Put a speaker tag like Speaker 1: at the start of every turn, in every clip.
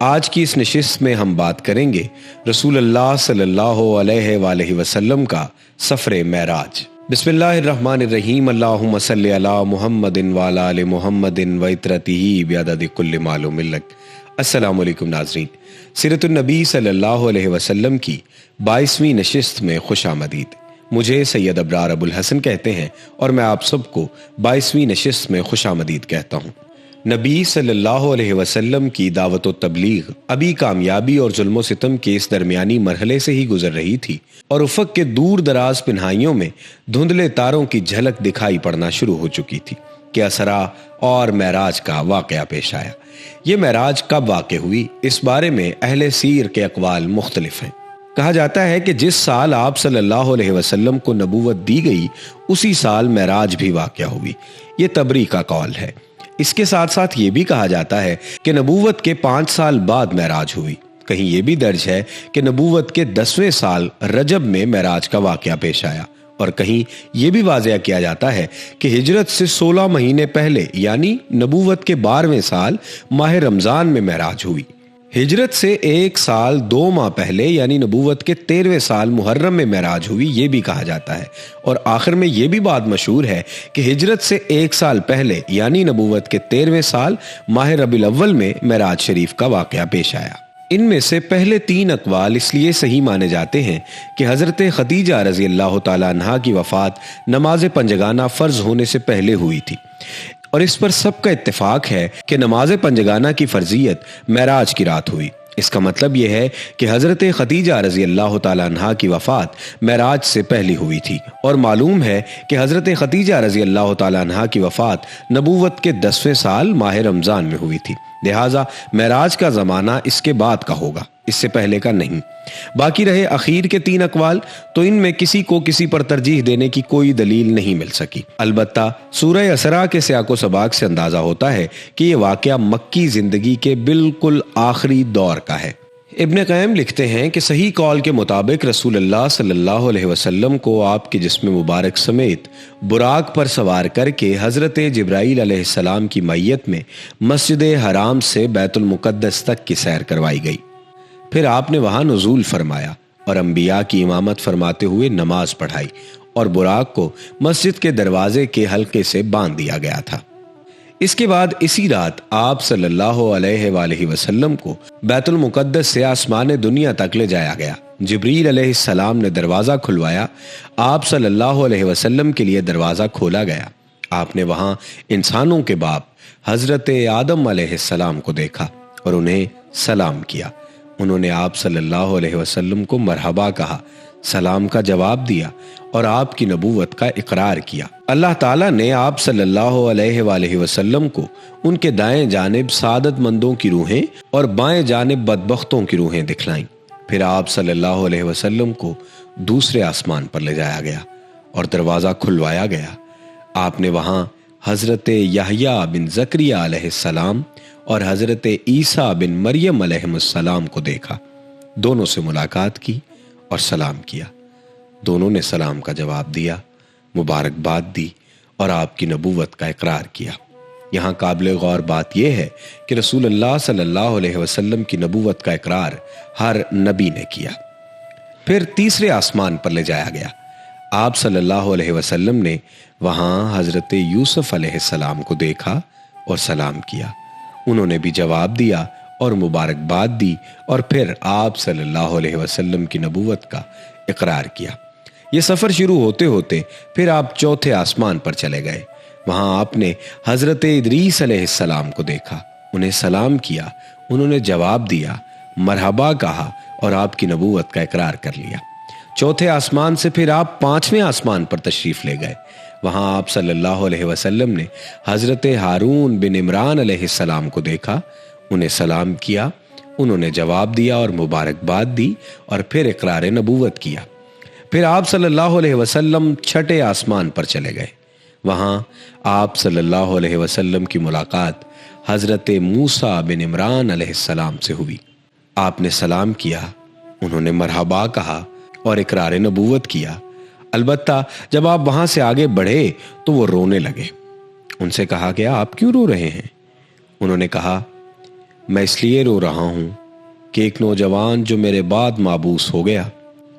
Speaker 1: آج کی اس نشست میں ہم بات کریں گے رسول اللہ صلی اللہ علیہ وآلہ وسلم کا سفر معراج۔ بسم اللہ الرحمن الرحیم، اللہم صلی علی محمد وعلی آل محمد وعطرتہ بعدد کل معلوم لک۔ السلام علیکم ناظرین، سیرت النبی صلی اللہ علیہ وسلم کی 22ویں نشست میں خوش آمدید۔ مجھے سید ابرار ابو الحسن کہتے ہیں اور میں آپ سب کو 22ویں نشست میں خوش آمدید کہتا ہوں۔ نبی صلی اللہ علیہ وسلم کی دعوت و تبلیغ ابھی کامیابی اور ظلم و ستم کے اس درمیانی مرحلے سے ہی گزر رہی تھی اور افق کے دور دراز پنہائیوں میں دھندلے تاروں کی جھلک دکھائی پڑنا شروع ہو چکی تھی کہ اسرا اور معراج کا واقعہ پیش آیا۔ یہ معراج کب واقع ہوئی، اس بارے میں اہل سیر کے اقوال مختلف ہیں۔ کہا جاتا ہے کہ جس سال آپ صلی اللہ علیہ وسلم کو نبوت دی گئی اسی سال معراج بھی واقع ہوئی، یہ طبری کا قول ہے۔ اس کے ساتھ ساتھ یہ بھی کہا جاتا ہے کہ نبوت کے 5 سال بعد معراج ہوئی۔ کہیں یہ بھی درج ہے کہ نبوت کے 10ویں سال رجب میں معراج کا واقعہ پیش آیا، اور کہیں یہ بھی واضح کیا جاتا ہے کہ ہجرت سے 16 مہینے پہلے یعنی نبوت کے 12ویں سال ماہ رمضان میں معراج ہوئی۔ ہجرت سے 1 سال 2 ماہ پہلے یعنی نبوت کے 13ویں سال محرم میں معراج ہوئی، یہ بھی کہا جاتا ہے۔ اور آخر میں یہ بھی بات مشہور ہے کہ ہجرت سے 1 سال پہلے یعنی نبوت کے 13ویں سال ماہ ربیع الاول میں معراج شریف کا واقعہ پیش آیا۔ ان میں سے پہلے 3 اقوال اس لیے صحیح مانے جاتے ہیں کہ حضرت خدیجہ رضی اللہ تعالیٰ عنہا کی وفات نماز پنجگانہ فرض ہونے سے پہلے ہوئی تھی، اور اس پر سب کا اتفاق ہے کہ نماز پنجگانہ کی فرضیت معراج کی رات ہوئی۔ اس کا مطلب یہ ہے کہ حضرت خدیجہ رضی اللہ تعالیٰ عنہا کی وفات معراج سے پہلی ہوئی تھی، اور معلوم ہے کہ حضرت خدیجہ رضی اللہ تعالیٰ عنہا کی وفات نبوت کے 10ویں سال ماہ رمضان میں ہوئی تھی، لہٰذا معراج کا زمانہ اس کے بعد کا ہوگا، اس سے پہلے کا نہیں۔ باقی رہے اخیر کے 3 اقوال، تو ان میں کسی کو کسی پر ترجیح دینے کی کوئی دلیل نہیں مل سکی۔ البتہ سورہ اسراء کے سیاق و سباق سے اندازہ ہوتا ہے کہ یہ واقعہ مکی زندگی کے بالکل آخری دور کا ہے۔ ابن قیم لکھتے ہیں کہ صحیح قول کے مطابق رسول اللہ صلی اللہ علیہ وسلم کو آپ کے جسم مبارک سمیت براق پر سوار کر کے حضرت جبرائیل علیہ السلام کی معیت میں مسجد حرام سے بیت المقدس تک کی سیر کروائی گئی۔ پھر آپ نے وہاں نزول فرمایا اور انبیاء کی امامت فرماتے ہوئے نماز پڑھائی، اور براق کو مسجد کے دروازے کے حلقے سے باندھ دیا گیا تھا۔ اس کے بعد اسی رات آپ صلی اللہ علیہ وآلہ وسلم کو بیت المقدس سے آسمان دنیا تک لے جایا گیا۔ جبریل علیہ السلام نے دروازہ کھلوایا، آپ صلی اللہ علیہ وسلم کے لیے دروازہ کھولا گیا۔ آپ نے وہاں انسانوں کے باپ حضرت آدم علیہ السلام کو دیکھا اور انہیں سلام کیا۔ انہوں نے آپ صلی اللہ علیہ وسلم کو مرحبا کہا، سلام کا جواب دیا اور آپ کی نبوت کا اقرار کیا۔ اللہ تعالیٰ نے آپ صلی اللہ علیہ وآلہ وسلم کو ان کے دائیں جانب سعادت مندوں کی روحیں اور بائیں جانب بدبختوں کی روحیں دکھلائیں۔ پھر آپ صلی اللہ علیہ وسلم کو دوسرے آسمان پر لے جایا گیا اور دروازہ کھلوایا گیا۔ آپ نے وہاں حضرت یحییٰ بن زکریا علیہ السلام اور حضرت عیسیٰ بن مریم علیہ السلام کو دیکھا، دونوں سے ملاقات کی اور سلام کیا۔ دونوں نے سلام کا جواب دیا، مبارکباد دی اور آپ کی نبوت کا اقرار کیا۔ یہاں قابل غور بات یہ ہے کہ رسول اللہ صلی اللہ علیہ وسلم کی نبوت کا اقرار ہر نبی نے کیا۔ پھر تیسرے آسمان پر لے جایا گیا۔ آپ صلی اللہ علیہ وسلم نے وہاں حضرت یوسف علیہ السلام کو دیکھا اور سلام کیا۔ انہوں نے بھی جواب دیا اور مبارکباد دی، اور پھر آپ صلی اللہ علیہ وسلم کی نبوت کا اقرار کیا۔ یہ سفر شروع ہوتے ہوتے پھر آپ چوتھے آسمان پر چلے گئے۔ وہاں آپ نے حضرت ادریس علیہ السلام کو دیکھا، انہیں سلام کیا، انہوں نے جواب دیا، مرحبا کہا اور آپ کی نبوت کا اقرار کر لیا۔ چوتھے آسمان سے پھر آپ 5ویں آسمان پر تشریف لے گئے۔ وہاں آپ صلی اللہ علیہ وسلم نے حضرت ہارون بن عمران علیہ السلام کو دیکھا، انہیں سلام کیا، انہوں نے جواب دیا اور مبارکباد دی اور پھر اقرار نبوت کیا۔ پھر آپ صلی اللہ علیہ وسلم 6ٹھے آسمان پر چلے گئے۔ وہاں آپ صلی اللہ علیہ وسلم کی ملاقات حضرت موسیٰ بن عمران علیہ السلام سے ہوئی۔ آپ نے سلام کیا، انہوں نے مرحبا کہا اور اقرار نبوت کیا۔ البتہ جب آپ وہاں سے آگے بڑھے تو وہ رونے لگے۔ ان سے کہا گیا، آپ کیوں رو رہے ہیں؟ انہوں نے کہا، میں اس لیے رو رہا ہوں کہ ایک نوجوان جو میرے بعد مابعوث ہو گیا،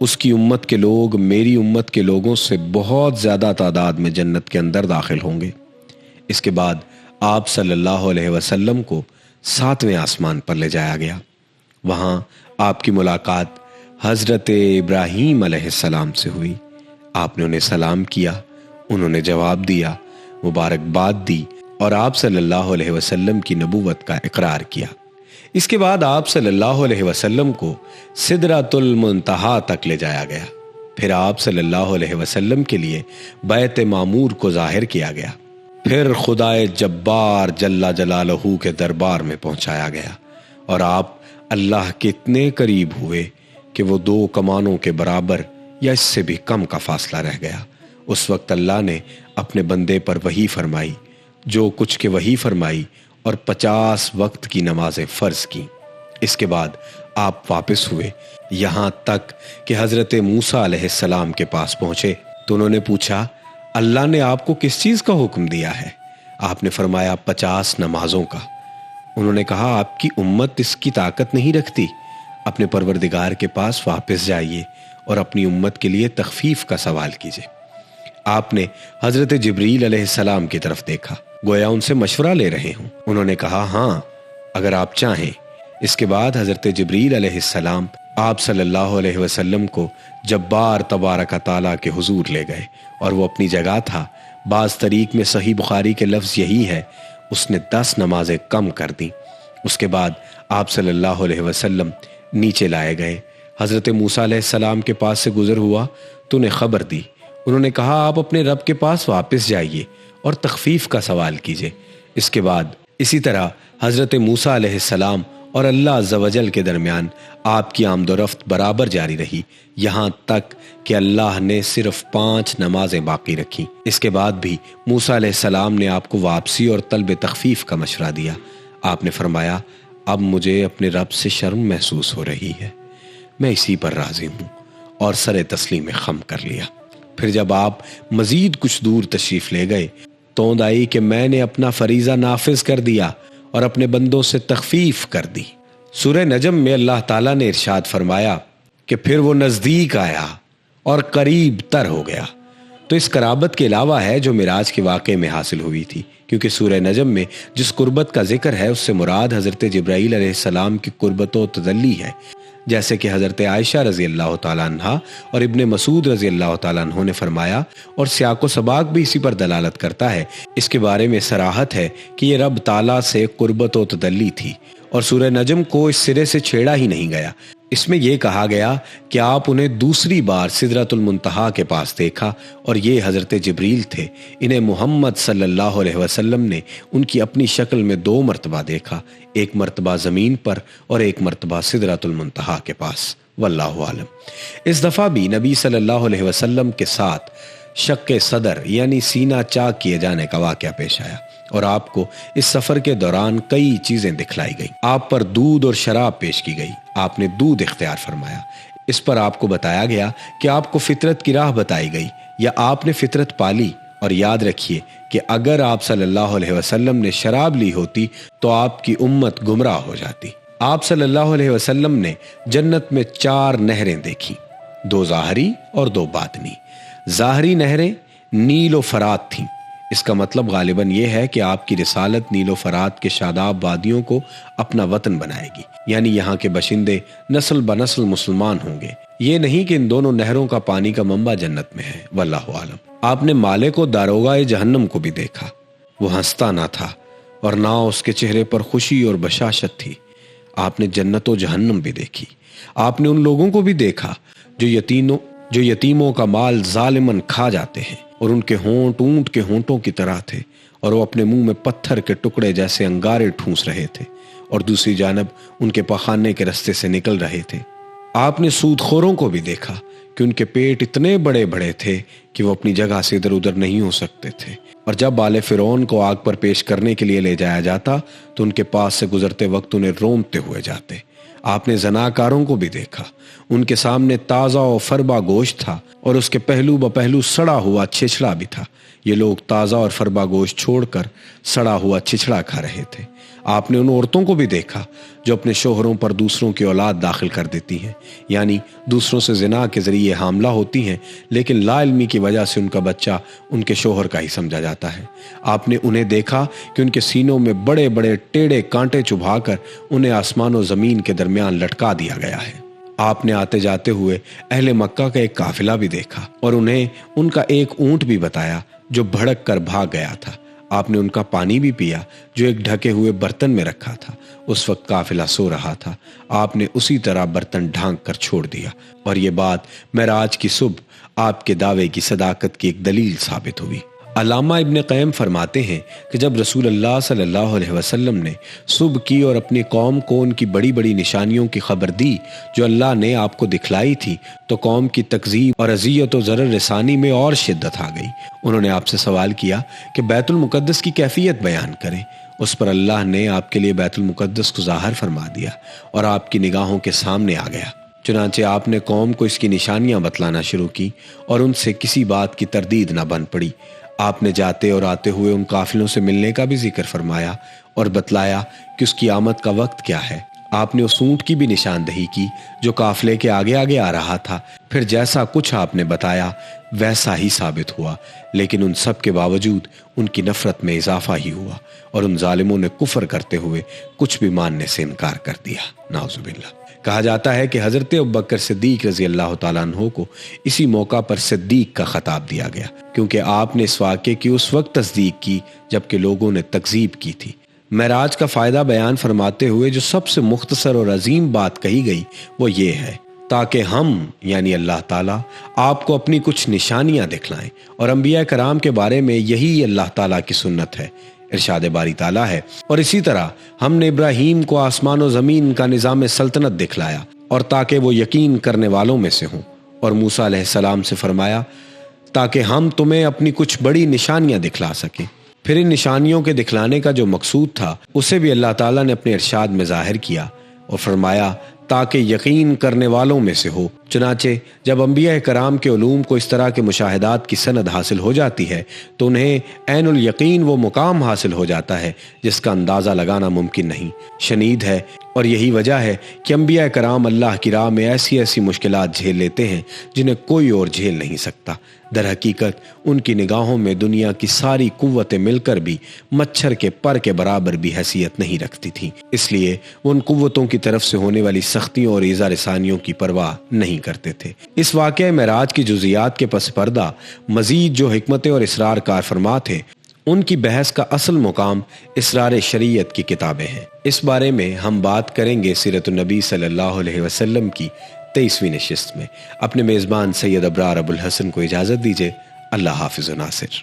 Speaker 1: اس کی امت کے لوگ میری امت کے لوگوں سے بہت زیادہ تعداد میں جنت کے اندر داخل ہوں گے۔ اس کے بعد آپ صلی اللہ علیہ وسلم کو 7ویں آسمان پر لے جایا گیا۔ وہاں آپ کی ملاقات حضرت ابراہیم علیہ السلام سے ہوئی۔ آپ نے انہیں سلام کیا، انہوں نے جواب دیا، مبارکباد دی اور آپ صلی اللہ علیہ وسلم کی نبوت کا اقرار کیا۔ اس کے بعد آپ صلی اللہ علیہ وسلم کو سدرۃ المنتہا تک لے جایا گیا۔ پھر آپ صلی اللہ علیہ وسلم کے لیے بیت معمور کو ظاہر کیا گیا۔ پھر خدائے جبار جل جلالہ کے دربار میں پہنچایا گیا اور آپ اللہ کے اتنے قریب ہوئے کہ وہ 2 کمانوں کے برابر یا اس سے بھی کم کا فاصلہ رہ گیا۔ اس وقت اللہ نے اپنے بندے پر وحی فرمائی، جو کچھ کے وحی فرمائی، اور 50 وقت کی نمازیں فرض کی۔ اس کے بعد آپ واپس ہوئے، یہاں تک کہ حضرت موسیٰ علیہ السلام کے پاس پہنچے تو انہوں نے پوچھا، اللہ نے آپ کو کس چیز کا حکم دیا ہے؟ آپ نے فرمایا 50 نمازوں کا۔ انہوں نے کہا، آپ کی امت اس کی طاقت نہیں رکھتی، اپنے پروردگار کے پاس واپس جائیے اور اپنی امت کے لیے تخفیف کا سوال کیجیے۔ آپ نے حضرت جبریل علیہ السلام کی طرف دیکھا، گویا ان سے مشورہ لے رہے ہوں۔ انہوں نے کہا، ہاں اگر آپ چاہیں۔ اس کے بعد حضرت جبریل علیہ السلام آپ صلی اللہ علیہ وسلم کو جبار تبارک تعالیٰ کے حضور لے گئے اور وہ اپنی جگہ تھا۔ بعض طریق میں صحیح بخاری کے لفظ یہی ہے، اس نے 10 نمازیں کم کر دیں۔ اس کے بعد آپ صلی اللہ علیہ وسلم نیچے لائے گئے۔ حضرت موسیٰ علیہ السلام کے پاس سے گزر ہوا تو انہیں خبر دی۔ انہوں نے کہا، آپ اپنے رب کے پاس واپس جائیے اور تخفیف کا سوال کیجیے۔ اس کے بعد اسی طرح حضرت موسیٰ علیہ السلام اور اللہ عز و جل کے درمیان آپ کی آمد و رفت برابر جاری رہی، یہاں تک کہ اللہ نے صرف 5 نمازیں باقی رکھیں۔ اس کے بعد بھی موسیٰ علیہ السلام نے آپ کو واپسی اور طلب تخفیف کا مشورہ دیا۔ آپ نے فرمایا، اب مجھے اپنے رب سے شرم محسوس ہو رہی ہے، میں اسی پر راضی ہوں، اور سر تسلیم خم کر لیا۔ پھر جب آپ مزید کچھ دور تشریف لے گئے، توند آئی کہ میں نے اپنا فریضہ نافذ کر دیا اور اپنے بندوں سے تخفیف کر دی۔ سورہ نجم میں اللہ تعالیٰ نے ارشاد فرمایا کہ پھر وہ نزدیک آیا اور قریب تر ہو گیا۔ تو اس قرابت کے علاوہ ہے جو معراج کے واقعے میں حاصل ہوئی تھی، کیونکہ سورہ نجم میں جس قربت کا ذکر ہے اس سے مراد حضرت جبرائیل علیہ السلام کی قربت و تجلی ہے، جیسے کہ حضرت عائشہ رضی اللہ تعالیٰ عنہ اور ابن مسعود رضی اللہ تعالیٰ عنہ نے فرمایا، اور سیاق و سباق بھی اسی پر دلالت کرتا ہے۔ اس کے بارے میں صراحت ہے کہ یہ رب تعالیٰ سے قربت و تجلی تھی، اور سورہ نجم کو اس سرے سے چھیڑا ہی نہیں گیا۔ اس میں یہ کہا گیا کہ آپ انہیں دوسری بار سدرۃ المنتہا کے پاس دیکھا، اور یہ حضرت جبریل تھے۔ انہیں محمد صلی اللہ علیہ وسلم نے ان کی اپنی شکل میں 2 مرتبہ دیکھا، ایک مرتبہ زمین پر اور ایک مرتبہ سدرۃ المنتہا کے پاس۔ واللہ عالم۔ اس دفعہ بھی نبی صلی اللہ علیہ وسلم کے ساتھ شق صدر یعنی سینہ چاک کیے جانے کا واقعہ پیش آیا، اور آپ کو اس سفر کے دوران کئی چیزیں دکھلائی گئی۔ آپ پر دودھ اور شراب پیش کی گئی، آپ نے دودھ اختیار فرمایا۔ اس پر آپ کو بتایا گیا کہ آپ کو فطرت کی راہ بتائی گئی، یا آپ نے فطرت پالی۔ اور یاد رکھیے کہ اگر آپ صلی اللہ علیہ وسلم نے شراب لی ہوتی تو آپ کی امت گمراہ ہو جاتی۔ آپ صلی اللہ علیہ وسلم نے جنت میں 4 نہریں دیکھی، 2 ظاہری اور 2 باطنی۔ ظاہری نہریں نیل و فرات تھیں۔ اس کا مطلب غالباً یہ ہے کہ آپ کی رسالت نیل و فرات کے شاداب وادیوں کو اپنا وطن بنائے گی، یعنی یہاں کے باشندے نسل بنسل مسلمان ہوں گے۔ یہ نہیں کہ ان دونوں نہروں کا پانی کا منبع جنت میں ہے، واللہ عالم۔ آپ نے مالک و داروغہ جہنم کو بھی دیکھا، وہ ہنستا نہ تھا اور نہ اس کے چہرے پر خوشی اور بشاشت تھی۔ آپ نے جنت و جہنم بھی دیکھی۔ آپ نے ان لوگوں کو بھی دیکھا جو یتیموں کا مال ظالماً کھا جاتے ہیں، اور ان کے ہونٹ اونٹ کے ہونٹوں کی طرح تھے، اور وہ اپنے منہ میں پتھر کے ٹکڑے جیسے انگارے ٹھونس رہے تھے، اور دوسری جانب ان کے پخانے کے رستے سے نکل رہے تھے۔ آپ نے سود خوروں کو بھی دیکھا کہ ان کے پیٹ اتنے بڑے بڑے تھے کہ وہ اپنی جگہ سے ادھر ادھر نہیں ہو سکتے تھے، اور جب آل فرعون کو آگ پر پیش کرنے کے لیے لے جایا جاتا تو ان کے پاس سے گزرتے وقت انہیں رونپتے ہوئے جاتے۔ آپ نے زناکاروں کو بھی دیکھا، ان کے سامنے تازہ و فربا گوشت تھا، اور اس کے پہلو بپہلو سڑا ہوا چھچڑا بھی تھا۔ یہ لوگ تازہ اور فربا گوشت چھوڑ کر سڑا ہوا چھچڑا کھا رہے تھے۔ آپ نے ان عورتوں کو بھی دیکھا جو اپنے شوہروں پر دوسروں کی اولاد داخل کر دیتی ہیں، یعنی دوسروں سے زنا کے ذریعے حاملہ ہوتی ہیں، لیکن لا علمی کی وجہ سے ان کا بچہ ان کے شوہر کا ہی سمجھا جاتا ہے۔ آپ نے انہیں دیکھا کہ ان کے سینوں میں بڑے بڑے ٹیڑھے کانٹے چبھا کر انہیں آسمان و زمین کے درمیان لٹکا دیا گیا ہے۔ آپ نے آتے جاتے ہوئے اہل مکہ کا ایک قافلہ بھی دیکھا اور انہیں ان کا ایک اونٹ بھی بتایا جو بھڑک کر بھاگ گیا تھا۔ آپ نے ان کا پانی بھی پیا جو ایک ڈھکے ہوئے برتن میں رکھا تھا۔ اس وقت قافلہ سو رہا تھا، آپ نے اسی طرح برتن ڈھانک کر چھوڑ دیا، اور یہ بات معراج کی صبح آپ کے دعوے کی صداقت کی ایک دلیل ثابت ہوئی۔ علامہ ابن قیم فرماتے ہیں کہ جب رسول اللہ صلی اللہ علیہ وسلم نے صبح کی اور اپنی قوم کو ان کی بڑی بڑی نشانیوں کی خبر دی جو اللہ نے آپ کو دکھلائی تھی، تو قوم کی تکذیب اور اذیت و ضرر رسانی میں اور شدت آ گئی۔ انہوں نے آپ سے سوال کیا کہ بیت المقدس کی کیفیت بیان کریں۔ اس پر اللہ نے آپ کے لیے بیت المقدس کو ظاہر فرما دیا اور آپ کی نگاہوں کے سامنے آ گیا۔ چنانچہ آپ نے قوم کو اس کی نشانیاں بتلانا شروع کی اور ان سے کسی بات کی تردید نہ بن پڑی۔ آپ نے جاتے اور آتے ہوئے ان قافلوں سے ملنے کا بھی ذکر فرمایا اور بتلایا کہ اس کی آمد کا وقت کیا ہے۔ آپ نے اس اونٹ کی بھی نشاندہی کی جو قافلے کے آگے آگے آ رہا تھا۔ پھر جیسا کچھ آپ نے بتایا ویسا ہی ثابت ہوا، لیکن ان سب کے باوجود ان کی نفرت میں اضافہ ہی ہوا اور ان ظالموں نے کفر کرتے ہوئے کچھ بھی ماننے سے انکار کر دیا۔ نعوذ باللہ۔ کہا جاتا ہے کہ حضرت ابوبکر صدیق رضی اللہ تعالیٰ عنہ کو اسی موقع پر صدیق کا خطاب دیا گیا، کیونکہ آپ نے اس واقعے کی اس وقت تصدیق کی جبکہ لوگوں نے تکذیب کی تھی۔ معراج کا فائدہ بیان فرماتے ہوئے جو سب سے مختصر اور عظیم بات کہی گئی وہ یہ ہے تاکہ ہم یعنی اللہ تعالیٰ آپ کو اپنی کچھ نشانیاں دکھلائیں، اور انبیاء کرام کے بارے میں یہی اللہ تعالیٰ کی سنت ہے۔ ارشاد باری تعالیٰ ہے، اور اسی طرح ہم نے ابراہیم کو آسمان و زمین کا نظام سلطنت دکھلایا اور تاکہ وہ یقین کرنے والوں میں سے ہوں، اور موسیٰ علیہ السلام سے فرمایا تاکہ ہم تمہیں اپنی کچھ بڑی نشانیاں دکھلا سکیں۔ پھر ان نشانیوں کے دکھلانے کا جو مقصود تھا اسے بھی اللہ تعالیٰ نے اپنے ارشاد میں ظاہر کیا اور فرمایا تاکہ یقین کرنے والوں میں سے ہو۔ چنانچہ جب انبیاء کرام کے علوم کو اس طرح کے مشاہدات کی سند حاصل ہو جاتی ہے تو انہیں عین الیقین وہ مقام حاصل ہو جاتا ہے جس کا اندازہ لگانا ممکن نہیں، شنید ہے، اور یہی وجہ ہے کہ انبیاء کرام اللہ کی راہ میں ایسی ایسی مشکلات جھیل لیتے ہیں جنہیں کوئی اور جھیل نہیں سکتا۔ در حقیقت ان کی نگاہوں میں دنیا کی ساری قوتیں مل کر بھی مچھر کے پر کے برابر بھی حیثیت نہیں رکھتی تھیں، اس لیے وہ ان قوتوں کی طرف سے ہونے والی سختیوں اور ایذا رسانیوں کی پرواہ نہیں کرتے تھے۔ اس واقعہ معراج کی جزیات کے پس پردہ مزید جو حکمتیں اور اسرار کار فرما تھے ان کی بحث کا اصل مقام اسرار شریعت کی کتابیں ہیں۔ اس بارے میں ہم بات کریں گے سیرت النبی صلی اللہ علیہ وسلم کی 23ویں نشست میں۔ اپنے میزبان سید ابرار ابوالحسن کو اجازت دیجیے۔ اللہ حافظ و ناصر۔